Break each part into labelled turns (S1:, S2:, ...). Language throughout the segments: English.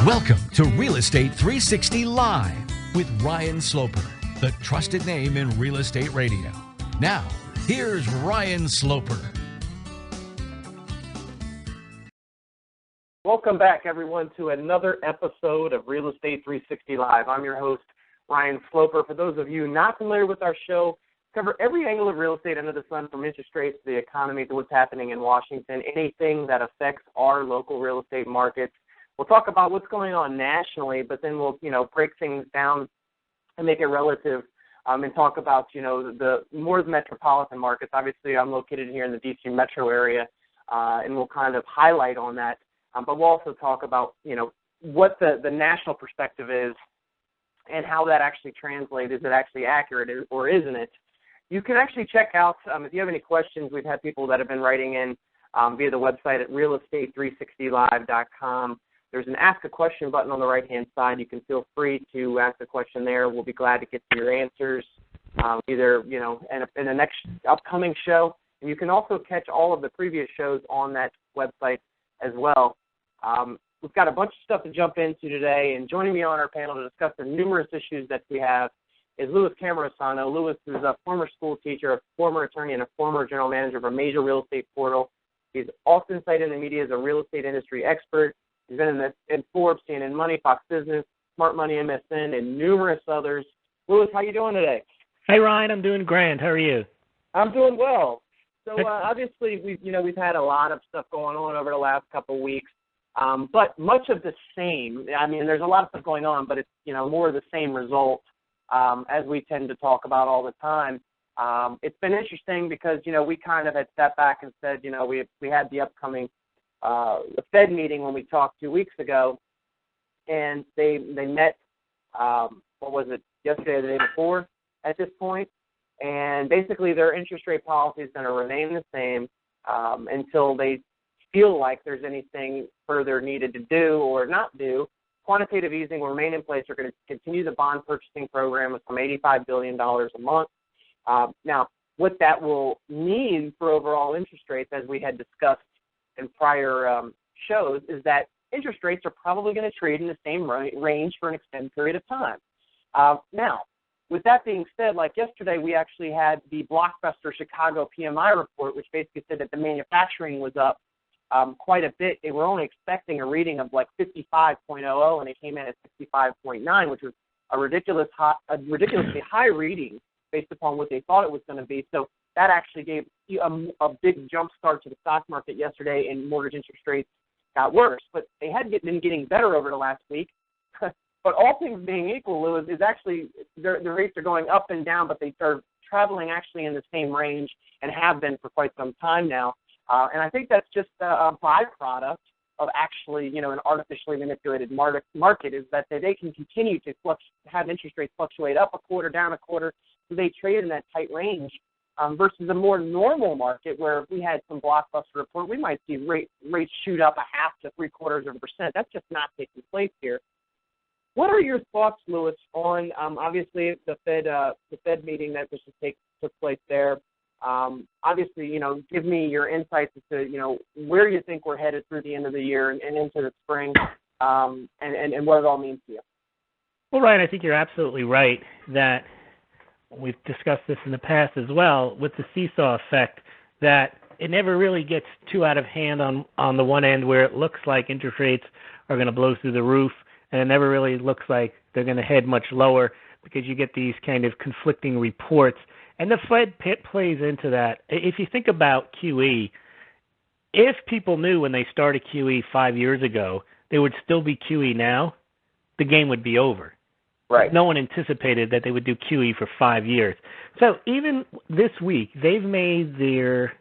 S1: Welcome to Real Estate 360 Live with Ryan Sloper, the trusted name in real estate radio. Now, here's Ryan Sloper.
S2: Welcome back, everyone, to another episode of Real Estate 360 Live. I'm your host, Ryan Sloper. For those of you not familiar with our show, cover every angle of real estate under the sun, from interest rates to the economy to what's happening in Washington, anything that affects our local real estate markets. We'll talk about what's going on nationally, but then we'll, break things down and make it relative and talk about, the more metropolitan markets. Obviously, I'm located here in the D.C. metro area, and we'll kind of highlight on that. But we'll also talk about, what the national perspective is and how that actually translates. Is it actually accurate or isn't it? You can actually check out, if you have any questions, we've had people that have been writing in via the website at realestate360live.com. There's an Ask a Question button on the right-hand side. You can feel free to ask a question there. We'll be glad to get to your answers, either, in the next upcoming show. And you can also catch all of the previous shows on that website as well. We've got a bunch of stuff to jump into today, and joining me on our panel to discuss the numerous issues that we have is Louis Camerasano. Louis is a former school teacher, a former attorney, and a former general manager of a major real estate portal. He's often cited in the media as a real estate industry expert. He's been in Forbes, CNN Money, Fox Business, Smart Money, MSN, and numerous others. Louis, how you doing today?
S3: Hey, Ryan, I'm doing grand. How are you?
S2: I'm doing well. So obviously we've had a lot of stuff going on over the last couple of weeks, but much of the same. I mean, there's a lot of stuff going on, but it's more of the same result as we tend to talk about all the time. It's been interesting because we kind of had stepped back and said we had the upcoming the Fed meeting when we talked 2 weeks ago, and they met, yesterday or the day before at this point, and basically their interest rate policy is going to remain the same until they feel like there's anything further needed to do or not do. Quantitative easing will remain in place. They're going to continue the bond purchasing program with some $85 billion a month. Now, what that will mean for overall interest rates, as we had discussed in prior shows, is that interest rates are probably going to trade in the same range for an extended period of time. Now, with that being said, like yesterday, we actually had the blockbuster Chicago PMI report, which basically said that the manufacturing was up quite a bit. They were only expecting a reading of like 55.00, and it came in at 65.9, which was a ridiculously high reading based upon what they thought it was going to be. So that actually gave a big jump start to the stock market yesterday, and mortgage interest rates got worse. But they had been getting better over the last week. But all things being equal, Louis, is actually the rates are going up and down, but they are traveling actually in the same range and have been for quite some time now. And I think that's just a byproduct of actually, an artificially manipulated market, is that they can continue to have interest rates fluctuate up a quarter, down a quarter, so they trade in that tight range. Versus a more normal market where if we had some blockbuster report, we might see rates shoot up 0.5% to 0.75%. That's just not taking place here. What are your thoughts, Louis, on obviously the Fed meeting that took place there? Obviously, give me your insights as to where you think we're headed through the end of the year and into the spring, and what it all means to you.
S3: Well, Ryan, I think you're absolutely right that we've discussed this in the past as well with the seesaw effect, that it never really gets too out of hand on the one end where it looks like interest rates are going to blow through the roof, and it never really looks like they're going to head much lower because you get these kind of conflicting reports. And the Fed plays into that. If you think about QE, if people knew when they started QE 5 years ago they would still be QE now, the game would be over.
S2: Right.
S3: No one anticipated that they would do QE for 5 years. So even this week, they've made their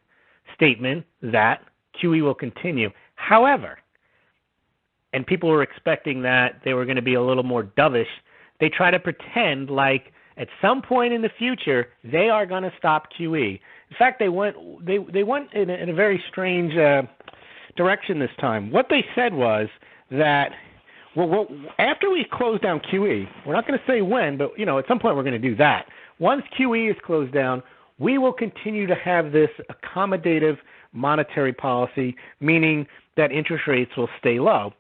S3: statement that QE will continue. However, and people were expecting that they were going to be a little more dovish, they try to pretend like at some point in the future they are going to stop QE. In fact, they went in a very strange direction this time. What they said was that, well, after we close down QE, we're not going to say when, but at some point we're going to do that. Once QE is closed down, we will continue to have this accommodative monetary policy, meaning that interest rates will stay low.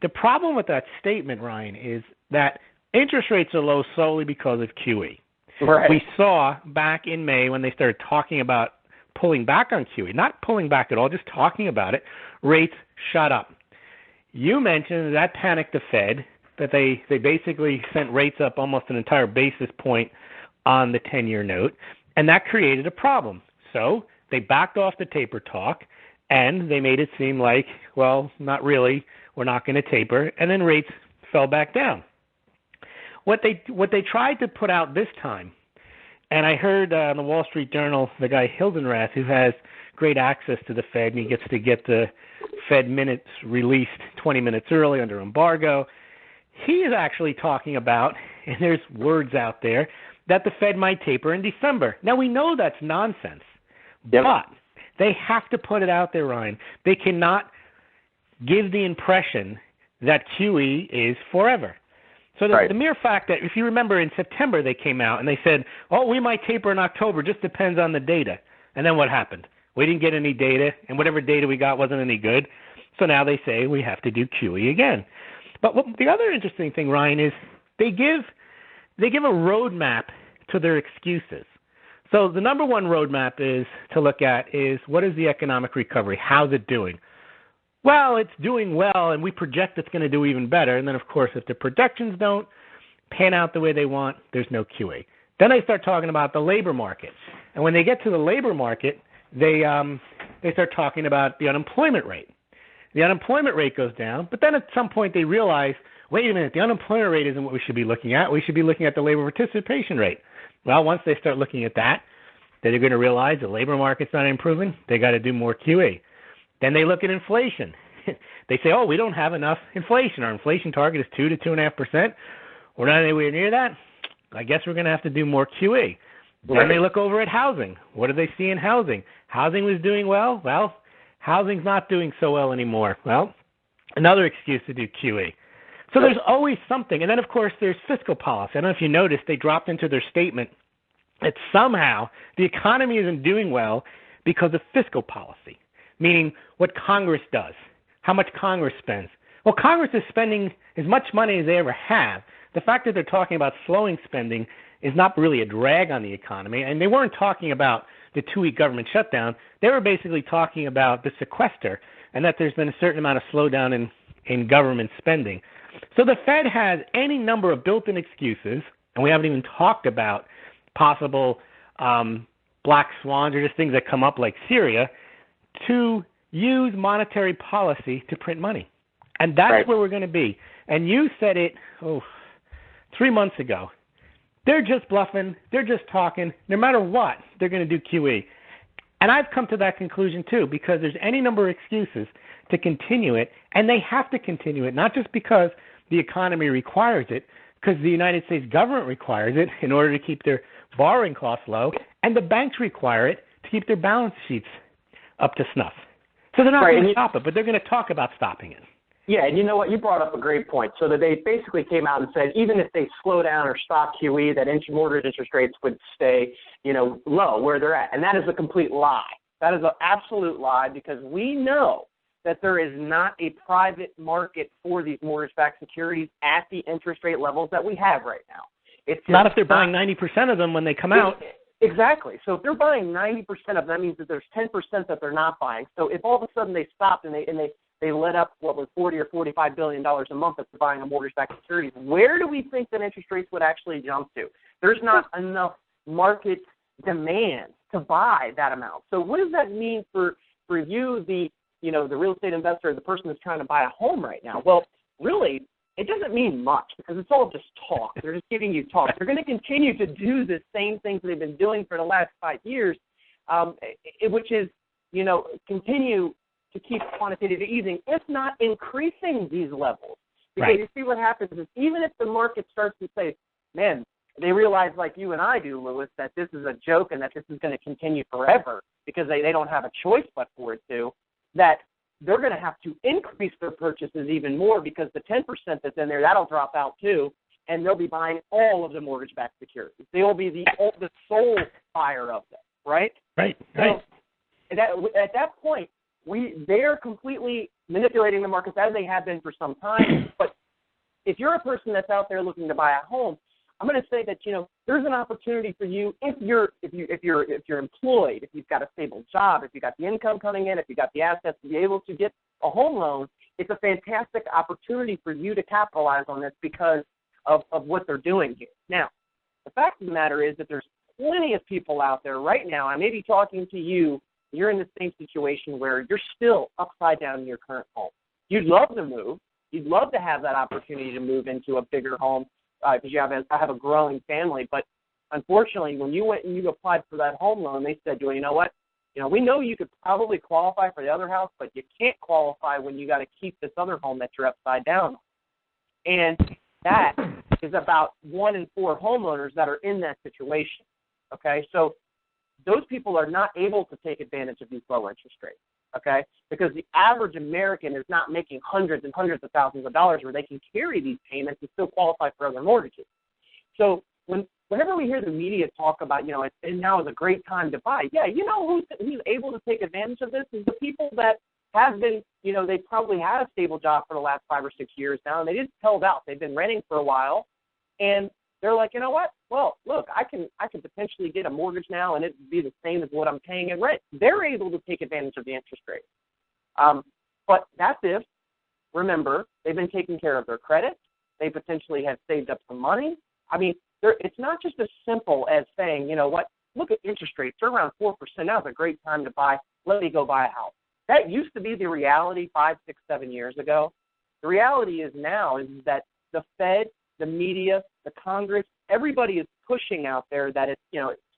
S3: The problem with that statement, Ryan, is that interest rates are low solely because of QE.
S2: Right.
S3: We saw back in May when they started talking about pulling back on QE, not pulling back at all, just talking about it, rates shot up. You mentioned that panicked the Fed, that they basically sent rates up almost an entire basis point on the 10-year note, and that created a problem. So they backed off the taper talk, and they made it seem like, well, not really, we're not going to taper, and then rates fell back down. What they tried to put out this time, and I heard on the Wall Street Journal, the guy Hildenrath, who has great access to the Fed, and he gets to get the Fed minutes released 20 minutes early under embargo, he is actually talking about, and there's words out there, that the Fed might taper in December. Now, we know that's nonsense, but they have to put it out there, Ryan. They cannot give the impression that QE is forever. So the mere fact that, if you remember, in September they came out and they said, oh, we might taper in October, just depends on the data. And then what happened? We didn't get any data, and whatever data we got wasn't any good. So now they say we have to do QE again. But the other interesting thing, Ryan, is they give a roadmap to their excuses. So the number one roadmap is to look at is, what is the economic recovery? How's it doing? Well, it's doing well, and we project it's going to do even better. And then, of course, if the projections don't pan out the way they want, there's no QE. Then they start talking about the labor market. And when they get to the labor market, they start talking about the unemployment rate. The unemployment rate goes down, but then at some point they realize, wait a minute, the unemployment rate isn't what we should be looking at. We should be looking at the labor participation rate. Well, once they start looking at that, then they're going to realize the labor market's not improving. They got to do more QE. Then they look at inflation. They say, oh, we don't have enough inflation. Our inflation target is 2 to 2.5%. We're not anywhere near that. I guess we're going to have to do more QE. Then they look over at housing. What do they see in housing? Housing was doing well. Well, housing's not doing so well anymore. Well, another excuse to do QE. So there's always something. And then, of course, there's fiscal policy. I don't know if you noticed, they dropped into their statement that somehow the economy isn't doing well because of fiscal policy, meaning what Congress does, how much Congress spends. Well, Congress is spending as much money as they ever have. The fact that they're talking about slowing spending is not really a drag on the economy. And they weren't talking about the 2-week government shutdown. They were basically talking about the sequester and that there's been a certain amount of slowdown in government spending. So the Fed has any number of built-in excuses, and we haven't even talked about possible black swans or just things that come up like Syria, to use monetary policy to print money. And that's where we're going to be. And you said it 3 months ago. They're just bluffing. They're just talking. No matter what, they're going to do QE. And I've come to that conclusion, too, because there's any number of excuses to continue it, and they have to continue it, not just because the economy requires it, because the United States government requires it in order to keep their borrowing costs low, and the banks require it to keep their balance sheets up to snuff. So they're not going to stop it, but they're going to talk about stopping it.
S2: Yeah, and you know what? You brought up a great point. So that they basically came out and said even if they slow down or stop QE, that mortgage interest rates would stay, low where they're at. And that is a complete lie. That is an absolute lie, because we know that there is not a private market for these mortgage-backed securities at the interest rate levels that we have right now. It's
S3: not if they're buying 90% of them when they come out.
S2: Exactly. So if they're buying 90% of them, that means that there's 10% that they're not buying. So if all of a sudden they stopped and they let up what was $40 or $45 billion a month that they're buying a mortgage-backed securities, where do we think that interest rates would actually jump to? There's not enough market demand to buy that amount. So what does that mean for you, the real estate investor, the person that's trying to buy a home right now? Well, really, it doesn't mean much, because it's all just talk. They're just giving you talk. They're going to continue to do the same things they've been doing for the last 5 years, which is, continue to keep quantitative easing, if not increasing these levels. Because you see what happens is, even if the market starts to say, man, they realize like you and I do, Lewis, that this is a joke and that this is going to continue forever because they don't have a choice but for it to, that they're going to have to increase their purchases even more, because the 10% that's in there, that'll drop out too, and they'll be buying all of the mortgage-backed securities. They'll be the sole buyer of them, right?
S3: Right.
S2: So at that point, they're completely manipulating the markets as they have been for some time. But if you're a person that's out there looking to buy a home, I'm going to say that, there's an opportunity for you if you're employed, if you've got a stable job, if you've got the income coming in, if you've got the assets to be able to get a home loan. It's a fantastic opportunity for you to capitalize on this because of what they're doing here. Now, the fact of the matter is that there's plenty of people out there right now. I may be talking to you. You're in the same situation where you're still upside down in your current home. You'd love to move. You'd love to have that opportunity to move into a bigger home because I have a growing family. But unfortunately, when you went and you applied for that home loan, they said, well, you know what? We know you could probably qualify for the other house, but you can't qualify when you got to keep this other home that you're upside down on. And that is about 1 in 4 homeowners that are in that situation. Okay, so those people are not able to take advantage of these low interest rates, okay, because the average American is not making hundreds and hundreds of thousands of dollars where they can carry these payments and still qualify for other mortgages. So whenever we hear the media talk about, and now is a great time to buy, who's able to take advantage of this is the people that have been, they probably had a stable job for the last 5 or 6 years now, and they just held out. They've been renting for a while, and they're like, you know what? Well, look, I can potentially get a mortgage now, and it'd be the same as what I'm paying in rent. They're able to take advantage of the interest rate. But that's if, remember, they've been taking care of their credit. They potentially have saved up some money. I mean, it's not just as simple as saying, you know what, look at interest rates. They're around 4%. Now's a great time to buy. Let me go buy a house. That used to be the reality 5, 6, 7 years ago. The reality is now is that the Fed, the media, the Congress, everybody is pushing out there that it's,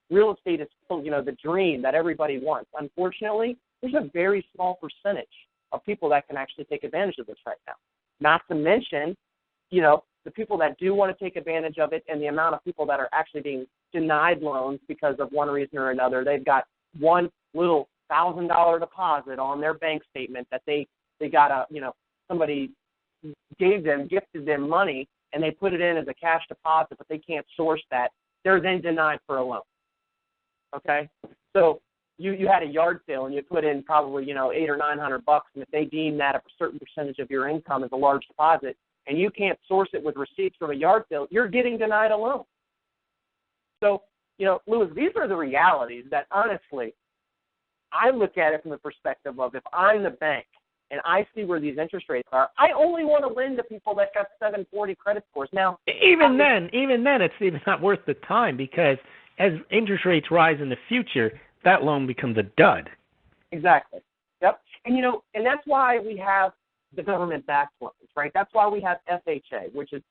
S2: real estate is still, the dream that everybody wants. Unfortunately, there's a very small percentage of people that can actually take advantage of this right now. Not to mention, the people that do want to take advantage of it and the amount of people that are actually being denied loans because of one reason or another. They've got one little $1,000 deposit on their bank statement that they got somebody gifted them money, and they put it in as a cash deposit, but they can't source that. They're then denied for a loan. Okay? So you had a yard sale and you put in probably, $800 or $900, and if they deem that a certain percentage of your income as a large deposit, and you can't source it with receipts from a yard sale, you're getting denied a loan. So, Louis, these are the realities that, honestly, I look at it from the perspective of if I'm the bank and I see where these interest rates are, I only want to lend to people that got 740 credit scores. Now,
S3: even then, it's even not worth the time because as interest rates rise in the future, that loan becomes a dud.
S2: Exactly. Yep. And, and that's why we have the government-backed loans, right? That's why we have FHA, which is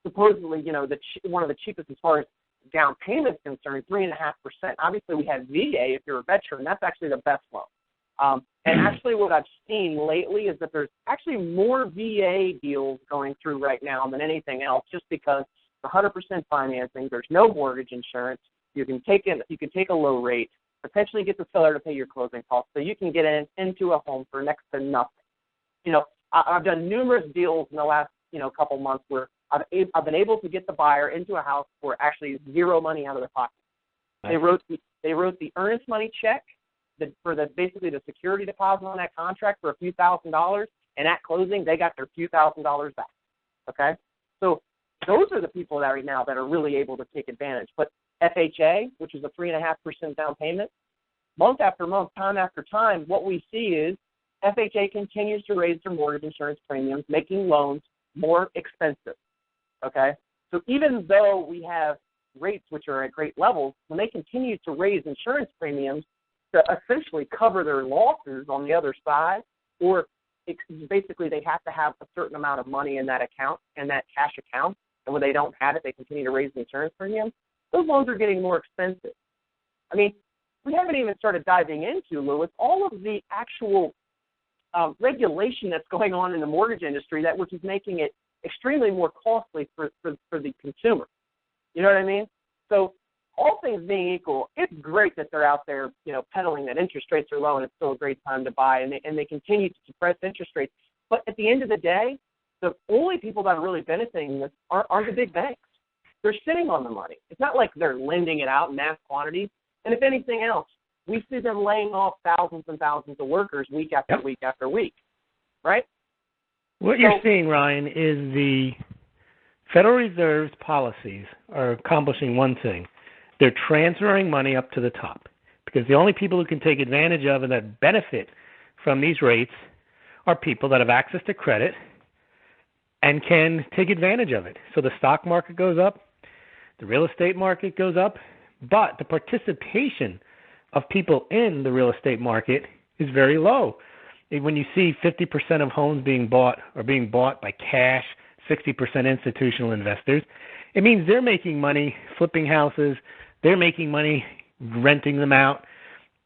S2: supposedly, one of the cheapest as far as down payment is concerned, 3.5%. Obviously, we have VA if you're a veteran. That's actually the best loan. And actually what I've seen lately is that there's actually more VA deals going through right now than anything else just because it's 100% financing. There's no mortgage insurance. You can take a low rate, potentially get the seller to pay your closing costs, so you can get into a home for next to nothing. I've done numerous deals in the last, couple months where I've been able to get the buyer into a house for actually zero money out of their pocket. They wrote the earnest money check for basically the security deposit on that contract for a few $1,000s, and at closing they got their few $1,000s back. Okay, so those are the people that right now that are really able to take advantage. But FHA, which is a 3.5% down payment, month after month, time after time, what we see is FHA continues to raise their mortgage insurance premiums, making loans more expensive. Okay, so even though we have rates which are at great levels, when they continue to raise insurance premiums to essentially cover their losses on the other side, or basically they have to have a certain amount of money in that account, in that cash account, and when they don't have it, they continue to raise the insurance premiums, those loans are getting more expensive. I mean, we haven't even started diving into, Louis, all of the actual regulation that's going on in the mortgage industry which is making it extremely more costly for the consumer. You know what I mean? So all things being equal, it's great that they're out there, peddling that interest rates are low and it's still a great time to buy, and they continue to suppress interest rates. But at the end of the day, the only people that are really benefiting this are the big banks. They're sitting on the money. It's not like they're lending it out in mass quantities. And if anything else, we see them laying off thousands and thousands of workers week after week after week. right?
S3: What you're seeing, Ryan, is the Federal Reserve's policies are accomplishing one thing. They're transferring money up to the top, because the only people who can take advantage of and that benefit from these rates are people that have access to credit and can take advantage of it. So the stock market goes up, the real estate market goes up, but the participation of people in the real estate market is very low. When you see 50% of homes being bought by cash, 60% institutional investors, it means they're making money flipping houses, they're making money renting them out.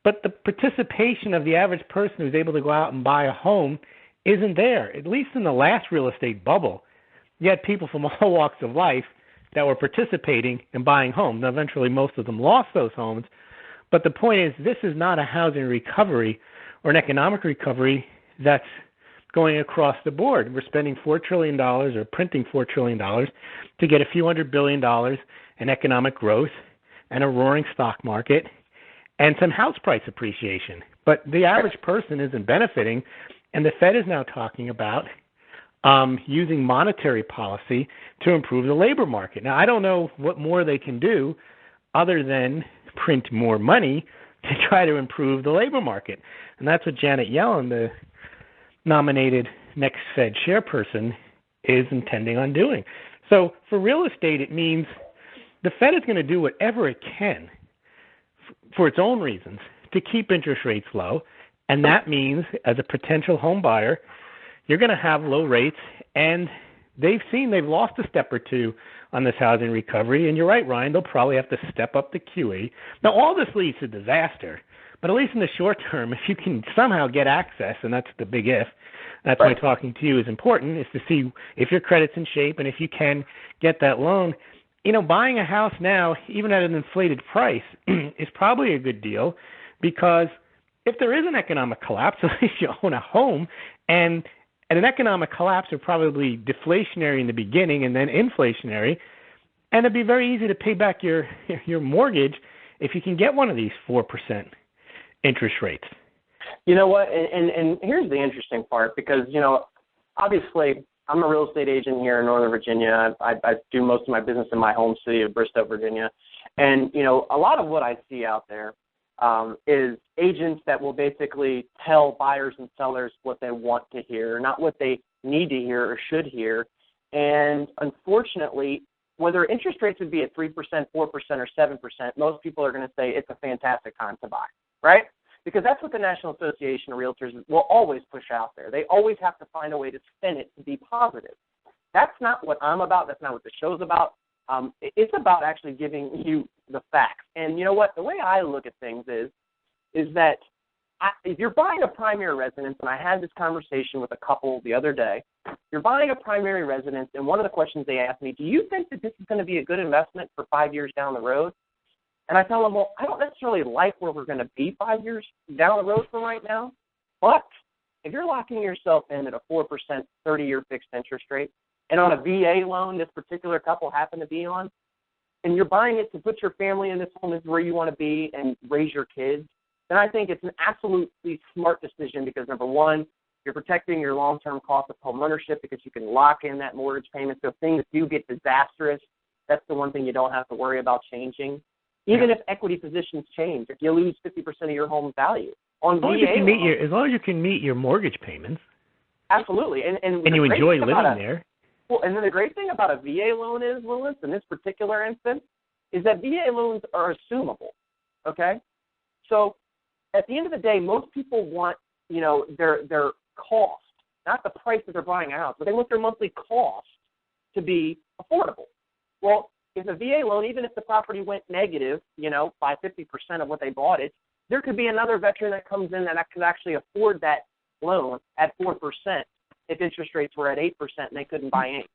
S3: But the participation of the average person who's able to go out and buy a home isn't there. At least in the last real estate bubble, you had people from all walks of life that were participating in buying homes. Now, eventually, most of them lost those homes. But the point is, this is not a housing recovery or an economic recovery that's going across the board. We're spending $4 trillion or printing $4 trillion to get a few $100 billion in economic growth and a roaring stock market and some house price appreciation. But the average person isn't benefiting, and the Fed is now talking about using monetary policy to improve the labor market. Now, I don't know what more they can do other than print more money to try to improve the labor market. And that's what Janet Yellen, the nominated next Fed chairperson, is intending on doing. So for real estate, it means the Fed is going to do whatever it can for its own reasons to keep interest rates low. And that means, as a potential home buyer, you're going to have low rates. And they've lost a step or two on this housing recovery. And you're right, Ryan, they'll probably have to step up the QE. Now, all this leads to disaster. But at least in the short term, if you can somehow get access, and that's the big if, that's why talking to you is important, is to see if your credit's in shape and if you can get that loan. You know, buying a house now, even at an inflated price, is probably a good deal, because if there is an economic collapse, at least you own a home, and an economic collapse are probably deflationary in the beginning and then inflationary, and it'd be very easy to pay back your mortgage if you can get one of these 4% interest rates.
S2: You know what? And here's the interesting part, because, you know, obviously I'm a real estate agent here in Northern Virginia. I do most of my business in my home city of Bristow, Virginia. And, you know, a lot of what I see out there is agents that will basically tell buyers and sellers what they want to hear, not what they need to hear or should hear. And unfortunately, whether interest rates would be at 3%, 4%, or 7%, most people are going to say it's a fantastic time to buy, right? Because that's what the National Association of Realtors will always push out there. They always have to find a way to spin it to be positive. That's not what I'm about. That's not what the show's about. It's about actually giving you the facts. And you know what? The way I look at things is that if you're buying a primary residence, and I had this conversation with a couple the other day, you're buying a primary residence, and one of the questions they asked me, do you think that this is going to be a good investment for 5 years down the road? And I tell them, well, I don't necessarily like where we're going to be 5 years down the road from right now, but if you're locking yourself in at a 4% 30-year fixed interest rate, and on a VA loan this particular couple happened to be on, and you're buying it to put your family in this home, this is where you want to be and raise your kids, then I think it's an absolutely smart decision, because, number one, you're protecting your long-term cost of home ownership because you can lock in that mortgage payment. So if things do get disastrous, that's the one thing you don't have to worry about changing. Even if equity positions change, if you lose 50% of your home value. As long
S3: as you can meet your mortgage payments.
S2: Absolutely. And
S3: you enjoy living there.
S2: Well, and then the great thing about a VA loan is, Willis, in this particular instance, is that VA loans are assumable, okay? So at the end of the day, most people want, you know, their cost, not the price that they're buying a house, but they want their monthly cost to be affordable. Well, if a VA loan, even if the property went negative, you know, by 50% of what they bought it, there could be another veteran that comes in that could actually afford that loan at 4% if interest rates were at 8% and they couldn't buy any.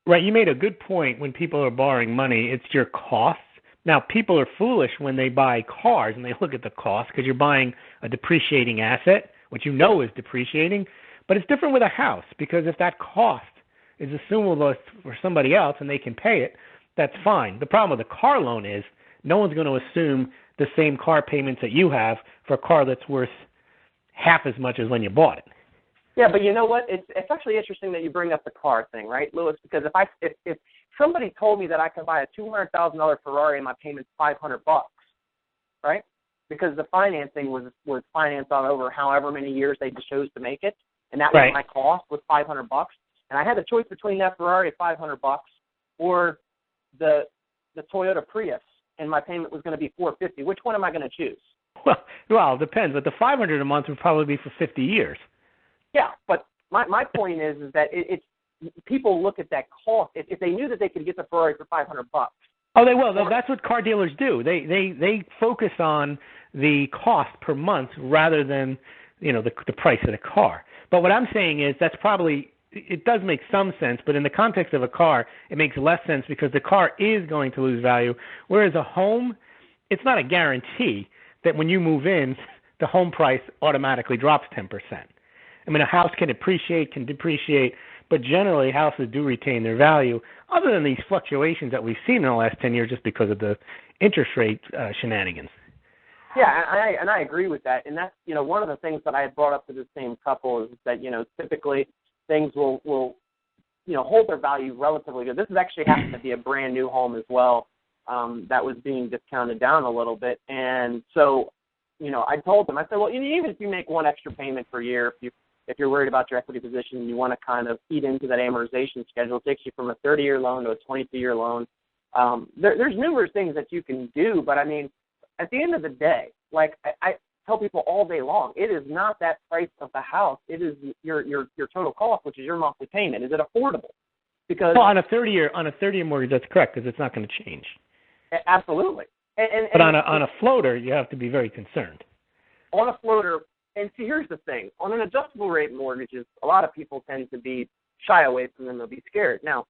S3: Right. You made a good point. When people are borrowing money, it's your costs. Now, people are foolish when they buy cars and they look at the cost, because you're buying a depreciating asset, which you know is depreciating. But it's different with a house, because if that cost is assumable for somebody else and they can pay it, that's fine. The problem with a car loan is no one's going to assume the same car payments that you have for a car that's worth half as much as when you bought it.
S2: Yeah, but you know what? It's actually interesting that you bring up the car thing, right, Lewis? Because if somebody told me that I could buy a $200,000 Ferrari and my payment's $500, right? Because the financing was financed on over however many years they chose to make it, and that was my cost was $500, and I had the choice between that Ferrari at $500 or the Toyota Prius, and my payment was going to be $450. Which one am I going to choose?
S3: Well, it depends, but the $500 a month would probably be for 50 years.
S2: Yeah, but my point is that it's people look at that cost. If they knew that they could get the Ferrari for $500.
S3: Oh, they will. That's what car dealers do. They focus on the cost per month rather than the price of the car. But what I'm saying is that's probably, it does make some sense, but in the context of a car, it makes less sense because the car is going to lose value, whereas a home, it's not a guarantee that when you move in, the home price automatically drops 10%. I mean, a house can appreciate, can depreciate, but generally houses do retain their value, other than these fluctuations that we've seen in the last 10 years just because of the interest rate shenanigans.
S2: Yeah, and I agree with that. And that's, one of the things that I had brought up to the same couple is that, typically things will hold their value relatively good. This is actually happened to be a brand new home as well that was being discounted down a little bit. And so, I told them, I said, well, even if you make one extra payment per year, if you're worried about your equity position and you want to kind of feed into that amortization schedule, it takes you from a 30-year loan to a 22-year loan. There's numerous things that you can do, but I mean, at the end of the day, like I tell people all day long, it is not that price of the house. It is your total cost, which is your monthly payment. Is it affordable? Because
S3: on a 30-year mortgage, that's correct because it's not going to change.
S2: Absolutely.
S3: But on a floater, you have to be very concerned.
S2: On a floater. And see, here's the thing. On an adjustable rate mortgages, a lot of people tend to be shy away from them. They'll be scared. Now,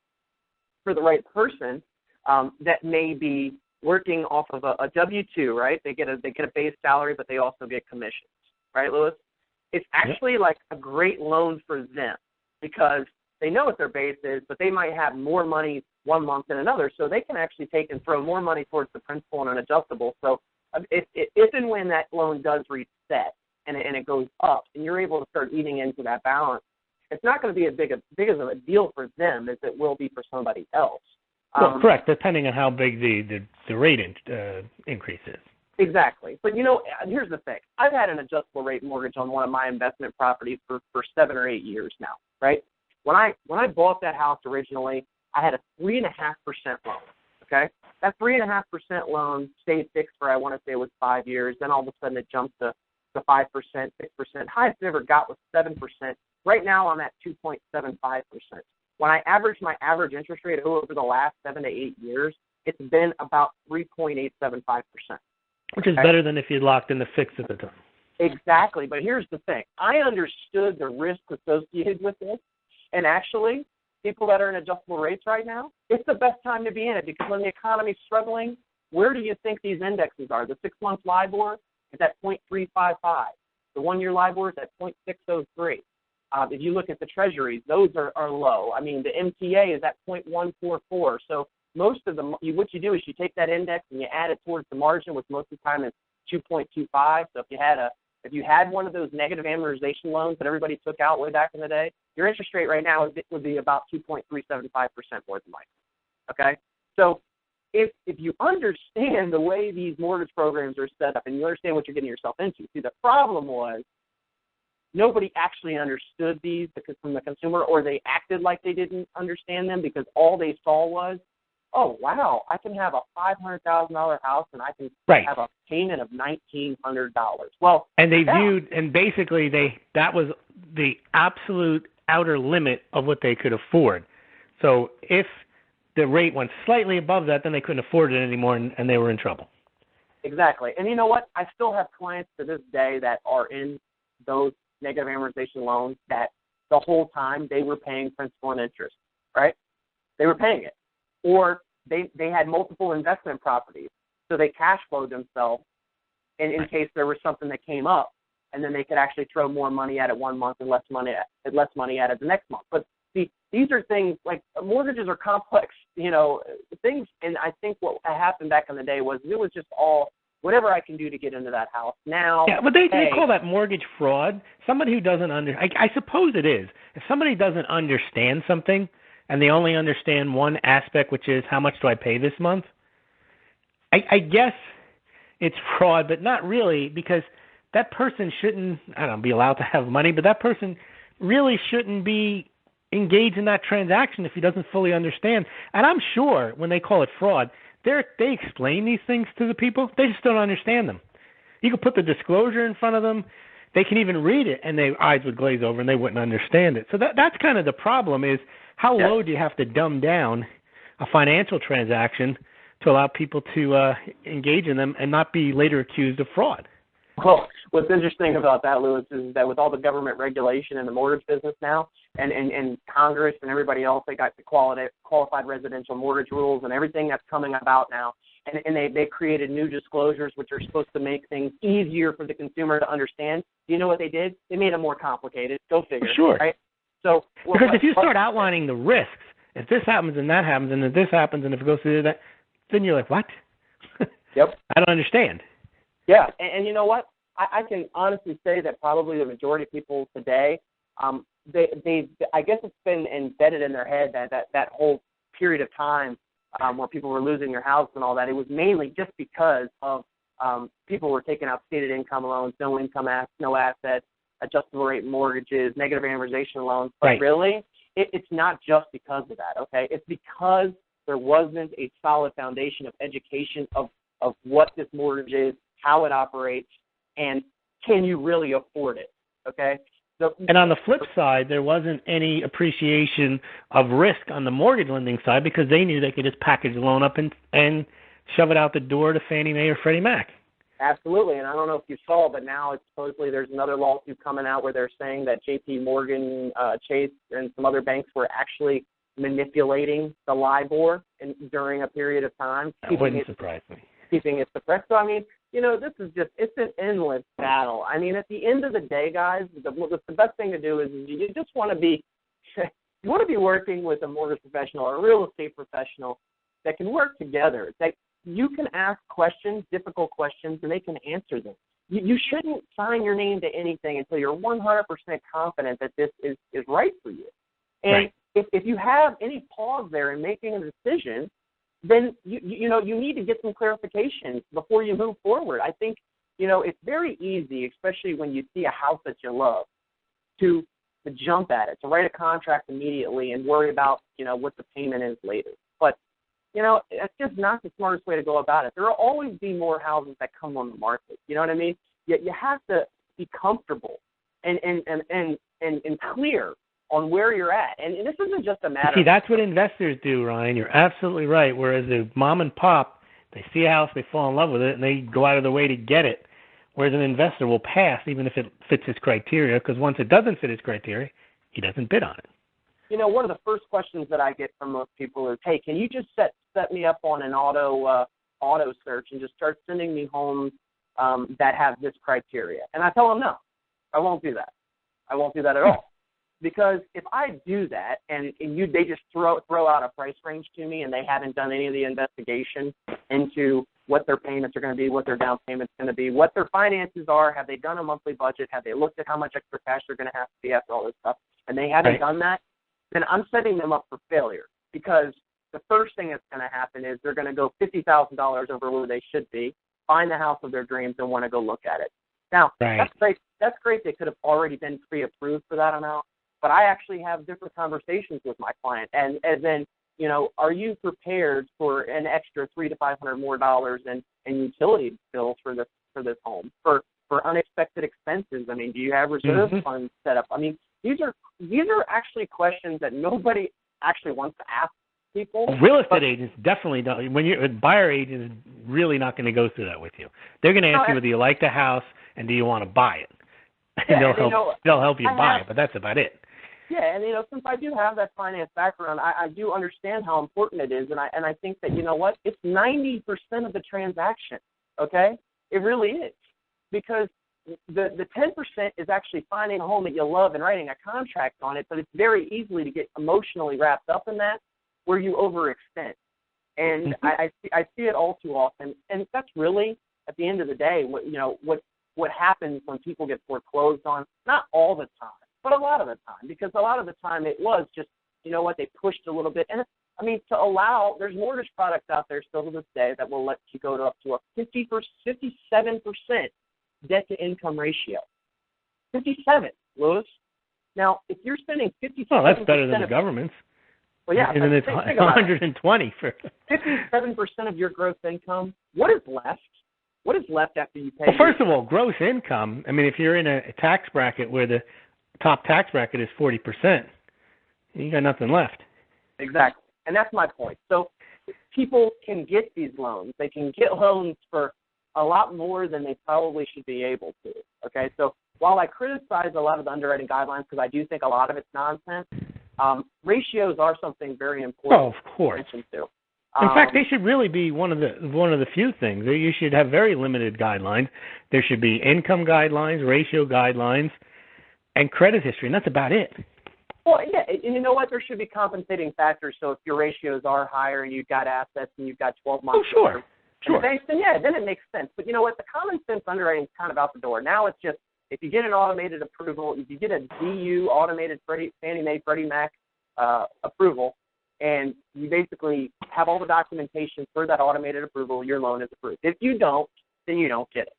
S2: for the right person, that may be working off of a W-2, right? They get a base salary, but they also get commissions, right, Lewis? It's actually like a great loan for them because they know what their base is, but they might have more money one month than another, so they can actually take and throw more money towards the principal on an adjustable. So if and when that loan does reset, and it goes up, and you're able to start eating into that balance, it's not going to be as big of a deal for them as it will be for somebody else.
S3: Well, correct, depending on how big the rate increase is.
S2: Exactly. But, here's the thing. I've had an adjustable rate mortgage on one of my investment properties for 7 or 8 years now, right? When I bought that house originally, I had a 3.5% loan, okay? That 3.5% loan stayed fixed for, I want to say it was 5 years. Then all of a sudden it jumped to 5%, 6%. Highest I ever got was 7%. Right now I'm at 2.75%. When I average my average interest rate over the last 7 to 8 years, it's been about 3.875%.
S3: Which is better than if you locked in the fix at the time.
S2: Exactly. But here's the thing. I understood the risk associated with this. And actually, people that are in adjustable rates right now, it's the best time to be in it because when the economy's struggling, where do you think these indexes are? The 6-month LIBOR is at 0.355. The 1-year LIBOR is at 0.603. If you look at the treasuries, those are low. I mean, the MTA is at 0.144. So most of what you do is you take that index and you add it towards the margin, which most of the time is 2.25. So if you had one of those negative amortization loans that everybody took out way back in the day, your interest rate right now would be about 2.375% more than likely. Okay? So if you understand the way these mortgage programs are set up and you understand what you're getting yourself into, see, the problem was nobody actually understood these from the consumer, or they acted like they didn't understand them because all they saw was, oh, wow, I can have a $500,000 house and I can have a payment of $1,900. Well,
S3: and they viewed, and basically that was the absolute outer limit of what they could afford. So if the rate went slightly above that, then they couldn't afford it anymore, and they were in trouble.
S2: Exactly. And you know what? I still have clients to this day that are in those negative amortization loans that the whole time they were paying principal and interest, right? They were paying it. Or they had multiple investment properties, so they cash flowed themselves in case there was something that came up, and then they could actually throw more money at it one month and less money at it the next month. But see, these are things like mortgages are complex, things. And I think what happened back in the day was it was just all whatever I can do to get into that house. Now,
S3: yeah, but they call that mortgage fraud. Somebody who doesn't I suppose it is. If somebody doesn't understand something and they only understand one aspect, which is how much do I pay this month, I guess it's fraud, but not really, because that person shouldn't, be allowed to have money, but that person really shouldn't be engaged in that transaction if he doesn't fully understand. And I'm sure when they call it fraud, they explain these things to the people. They just don't understand them. You could put the disclosure in front of them. They can even read it, and their eyes would glaze over, and they wouldn't understand it. So that's kind of the problem is how low do you have to dumb down a financial transaction to allow people to engage in them and not be later accused of fraud?
S2: Well, what's interesting about that, Lewis, is that with all the government regulation in the mortgage business now, and Congress and everybody else, they got the qualified residential mortgage rules and everything that's coming about now, and they created new disclosures which are supposed to make things easier for the consumer to understand. Do you know what they did? They made them more complicated. Go figure.
S3: Sure.
S2: Right? So,
S3: because if you start outlining the risks, if this happens and that happens, and if this happens and if it goes through that, then you're like, what?
S2: Yep.
S3: I don't understand.
S2: Yeah, and you know what? I can honestly say that probably the majority of people today, they I guess it's been embedded in their head that whole period of time where people were losing their house and all that, it was mainly just because of people were taking out stated income loans, no income, no assets, adjustable rate mortgages, negative amortization loans. But
S3: right.
S2: Really, it's not just because of that, okay? It's because there wasn't a solid foundation of education of what this mortgage is, how it operates, and can you really afford it, okay?
S3: And on the flip side, there wasn't any appreciation of risk on the mortgage lending side because they knew they could just package the loan up and shove it out the door to Fannie Mae or Freddie Mac.
S2: Absolutely, and I don't know if you saw, but now it's supposedly there's another lawsuit coming out where they're saying that J.P. Morgan Chase and some other banks were actually manipulating the LIBOR during a period of time.
S3: That wouldn't surprise me.
S2: Keeping it suppressed. So, I mean, this is it's an endless battle. I mean, at the end of the day, guys, the best thing to do is you just want to be working with a mortgage professional or a real estate professional that can work together, that you can ask questions, difficult questions, and they can answer them. You shouldn't sign your name to anything until you're 100% confident that this is right for you. And
S3: right.
S2: if you have any pause there in making a decision, then you need to get some clarification before you move forward. I think, it's very easy, especially when you see a house that you love, to jump at it, to write a contract immediately and worry about, what the payment is later. But, that's just not the smartest way to go about it. There will always be more houses that come on the market. You know what I mean? You have to be comfortable and clear on where you're at. And this isn't just a matter.
S3: See, that's what investors do, Ryan. You're absolutely right. Whereas the mom and pop, they see a house, they fall in love with it, and they go out of their way to get it. Whereas an investor will pass even if it fits his criteria, because once it doesn't fit his criteria, he doesn't bid on it.
S2: One of the first questions that I get from most people is, hey, can you just set me up on an auto search and just start sending me homes that have this criteria? And I tell them, no, I won't do that. I won't do that at all. Because if I do that and they just throw out a price range to me and they haven't done any of the investigation into what their payments are going to be, what their down payment's going to be, what their finances are, have they done a monthly budget, have they looked at how much extra cash they're going to have to be after all this stuff, and they haven't done that, then I'm setting them up for failure. Because the first thing that's going to happen is they're going to go $50,000 over where they should be, find the house of their dreams, and want to go look at it. Now, That's great. That's great. They could have already been pre-approved for that amount. But I actually have different conversations with my client, and then, are you prepared for an extra $300 to $500 more in utility bills for this home, for unexpected expenses? I mean, do you have reserve funds set up? I mean, these are actually questions that nobody actually wants to ask people.
S3: Real estate agents definitely don't. When you're a buyer agent, is really not going to go through that with you. They're going to ask you whether you like the house and do you want to buy it. And they'll help you buy it, but that's about it.
S2: Yeah, and since I do have that finance background, I do understand how important it is, and I think that it's 90% of the transaction. Okay, it really is, because the 10% is actually finding a home that you love and writing a contract on it, but it's very easily to get emotionally wrapped up in that, where you overextend, and I see it all too often, and that's really at the end of the day, what happens when people get foreclosed on, not all the time, but a lot of the time, because a lot of the time it was just, they pushed a little bit. And I mean, there's mortgage products out there still to this day that will let you go up to a 57% debt to income ratio. 57, Louis. Now, if you're spending 57%.
S3: Well, that's better than the government's.
S2: Well, yeah.
S3: And then it's 120 for
S2: 57% of your gross income. What is left? What is left after you pay?
S3: Well, first of all, gross income. I mean, if you're in a tax bracket where the top tax bracket is 40%, you got nothing left.
S2: Exactly, and that's my point. So people can get these loans. They can get loans for a lot more than they probably should be able to. Okay, so while I criticize a lot of the underwriting guidelines because I do think a lot of it's nonsense, ratios are something very important.
S3: Oh, of course.
S2: To mention too.
S3: In fact, they should really be one of the few things. You should have very limited guidelines. There should be income guidelines, ratio guidelines, and credit history, and that's about it.
S2: Well, yeah, and you know what? There should be compensating factors. So if your ratios are higher and you've got assets and you've got 12 months,
S3: sure.
S2: Then it makes sense. But you know what? The common sense underwriting is kind of out the door. Now it's just if you get an automated approval, if you get a DU automated Fannie Mae Freddie Mac approval, and you basically have all the documentation for that automated approval, your loan is approved. If you don't, then you don't get it.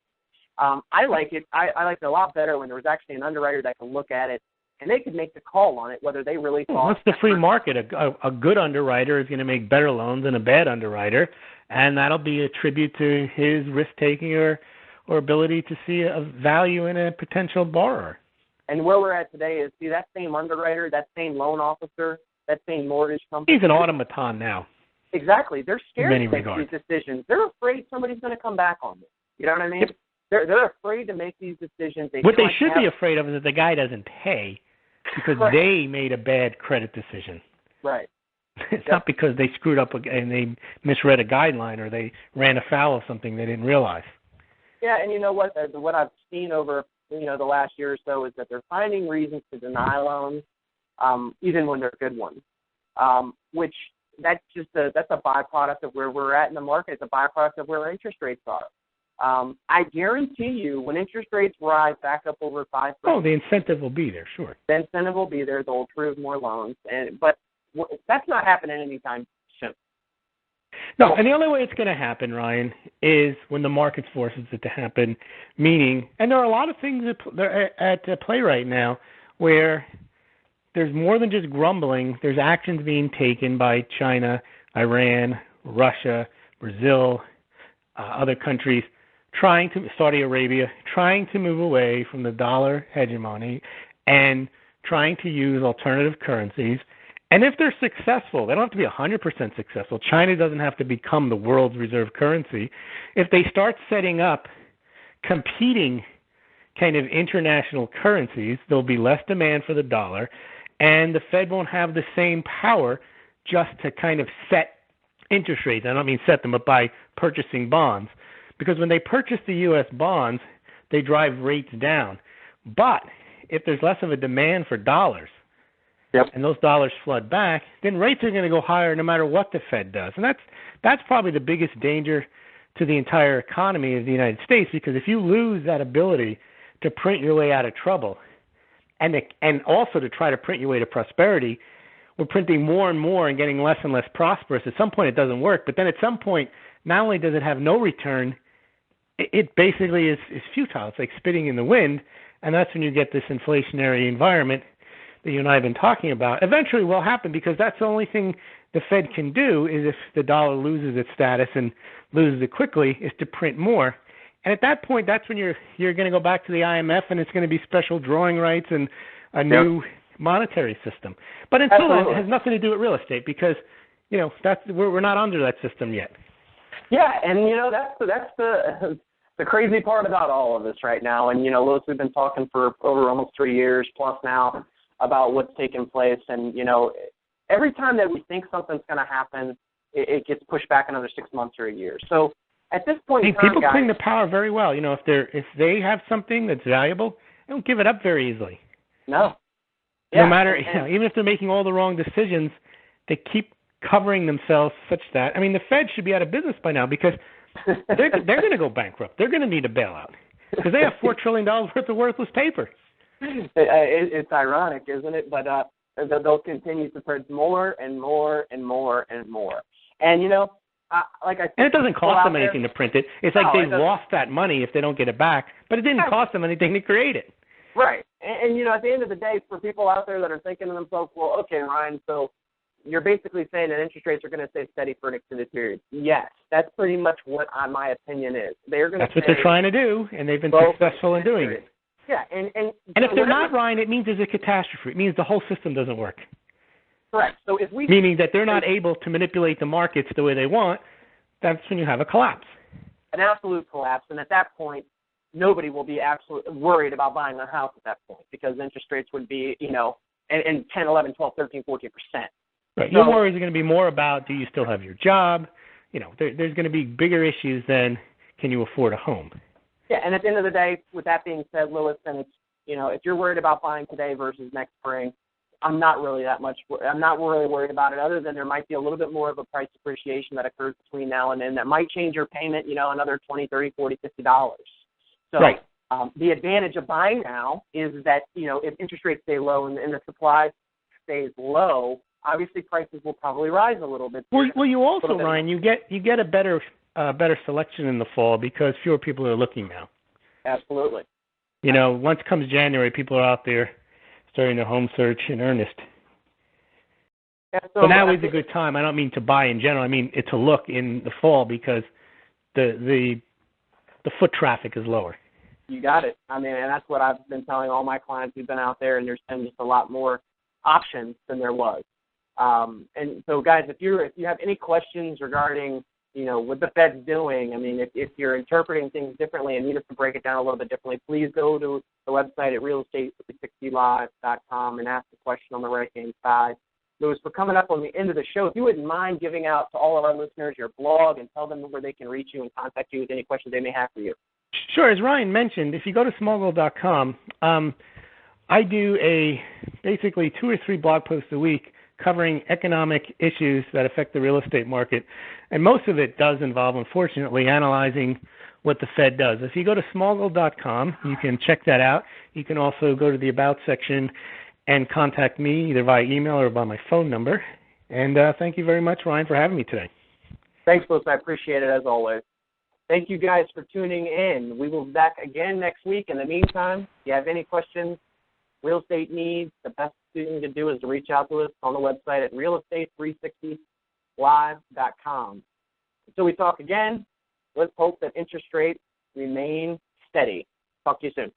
S2: I like it. I like it a lot better when there was actually an underwriter that can look at it and they could make the call on it, whether they really thought.
S3: Well, it's the free market. A good underwriter is going to make better loans than a bad underwriter, and that'll be a tribute to his risk-taking or ability to see a value in a potential borrower.
S2: And where we're at today is, see, that same underwriter, that same loan officer, that same mortgage company.
S3: He's an automaton now.
S2: Exactly. They're scared to make
S3: regards.
S2: these decisions. They're afraid somebody's going to come back on them. You know what I mean? Yep. They're afraid to make these decisions.
S3: What they should be afraid of is that the guy doesn't pay because they made a bad credit decision.
S2: Right.
S3: It's not because they screwed up and they misread a guideline or they ran afoul of something they didn't realize.
S2: Yeah, and you know what? What I've seen over the last year or so is that they're finding reasons to deny loans, even when they're good ones. Which that's a byproduct of where we're at in the market. It's a byproduct of where interest rates are. I guarantee you, when interest rates rise back up over 5%,
S3: the incentive will be there, sure.
S2: The incentive will be there. They'll approve more loans, but that's not happening anytime soon.
S3: No, and the only way it's going to happen, Ryan, is when the market forces it to happen. Meaning, and there are a lot of things at play right now where there's more than just grumbling. There's actions being taken by China, Iran, Russia, Brazil, other countries, Saudi Arabia, trying to move away from the dollar hegemony and trying to use alternative currencies. And if they're successful, they don't have to be 100% successful. China doesn't have to become the world's reserve currency. If they start setting up competing kind of international currencies, there'll be less demand for the dollar, and the Fed won't have the same power just to kind of set interest rates. I don't mean set them, but by purchasing bonds. Because when they purchase the U.S. bonds, they drive rates down. But if there's less of a demand for dollars, and those dollars flood back, then rates are going to go higher no matter what the Fed does. And that's probably the biggest danger to the entire economy of the United States, because if you lose that ability to print your way out of trouble and also to try to print your way to prosperity, we're printing more and more and getting less and less prosperous. At some point it doesn't work, but then at some point, not only does it have no return, it basically is futile. It's like spitting in the wind, and that's when you get this inflationary environment that you and I have been talking about. Eventually will happen, because that's the only thing the Fed can do is if the dollar loses its status and loses it quickly, is to print more. And at that point, that's when you're going to go back to the IMF, and it's going to be special drawing rights and a new monetary system. But until then, it has nothing to do with real estate, because we're not under that system yet.
S2: Yeah, and that's the crazy part about all of this right now. And Louis, we've been talking for over almost 3 years plus now about what's taking place, and every time that we think something's going to happen, it gets pushed back another 6 months or a year. So at this point,
S3: people cling to power very well. If they have something that's valuable, they don't give it up very easily.
S2: No.
S3: No matter, even if they're making all the wrong decisions, they keep covering themselves such that, the Fed should be out of business by now, because They're going to go bankrupt. They're going to need a bailout because they have $4 trillion worth of worthless paper.
S2: It's ironic, isn't it? But they'll continue to print more and more and more and more. And, like I said,
S3: and it doesn't cost them anything to print it. It's like they lost that money if they don't get it back, but it didn't cost them anything to create it.
S2: Right. And at the end of the day, for people out there that are thinking to themselves, well, okay, Ryan, so you're basically saying that interest rates are going to stay steady for an extended period. Yes, that's pretty much what my opinion is. That's
S3: what they're trying to do, and they've been successful in doing it.
S2: Yeah, and
S3: if they're not, Ryan, it means there's a catastrophe. It means the whole system doesn't work.
S2: Correct. So
S3: meaning that they're not able to manipulate the markets the way they want, that's when you have a collapse.
S2: An absolute collapse, and at that point, nobody will be absolutely worried about buying a house at that point because interest rates would be, in 10, 11, 12, 13, 14%.
S3: Right. Your worries are going to be more about, do you still have your job? There's going to be bigger issues than, can you afford a home?
S2: Yeah, and at the end of the day, with that being said, Lewis, then it's, if you're worried about buying today versus next spring, I'm not really worried about it, other than there might be a little bit more of a price appreciation that occurs between now and then that might change your payment, another $20, $30, $40, $50. So
S3: right.
S2: The advantage of buying now is that, if interest rates stay low and the supply stays low, obviously prices will probably rise a little bit.
S3: Well, you also, Ryan, you get a better selection in the fall because fewer people are looking now.
S2: Absolutely.
S3: Once comes January, people are out there starting their home search in earnest.
S2: Yeah,
S3: so now is a good time. I don't mean to buy in general. I mean to look in the fall because the foot traffic is lower.
S2: You got it. I mean, and that's what I've been telling all my clients who've been out there, and there's been just a lot more options than there was. And so, guys, if you have any questions regarding, what the Fed's doing, I mean, if you're interpreting things differently and need us to break it down a little bit differently, please go to the website at realestate360live.com and ask the question on the right-hand side. Lewis, we're coming up on the end of the show. If you wouldn't mind giving out to all of our listeners your blog and tell them where they can reach you and contact you with any questions they may have for you.
S3: Sure. As Ryan mentioned, if you go to smallgold.com, I do basically 2 or 3 blog posts a week covering economic issues that affect the real estate market. And most of it does involve, unfortunately, analyzing what the Fed does. If you go to smallgold.com, you can check that out. You can also go to the About section and contact me either via email or by my phone number. And thank you very much, Ryan, for having me today.
S2: Thanks, Lewis. I appreciate it, as always. Thank you guys for tuning in. We will be back again next week. In the meantime, if you have any questions, real estate needs, the best thing to do is to reach out to us on the website at realestate360live.com. Until we talk again, let's hope that interest rates remain steady. Talk to you soon.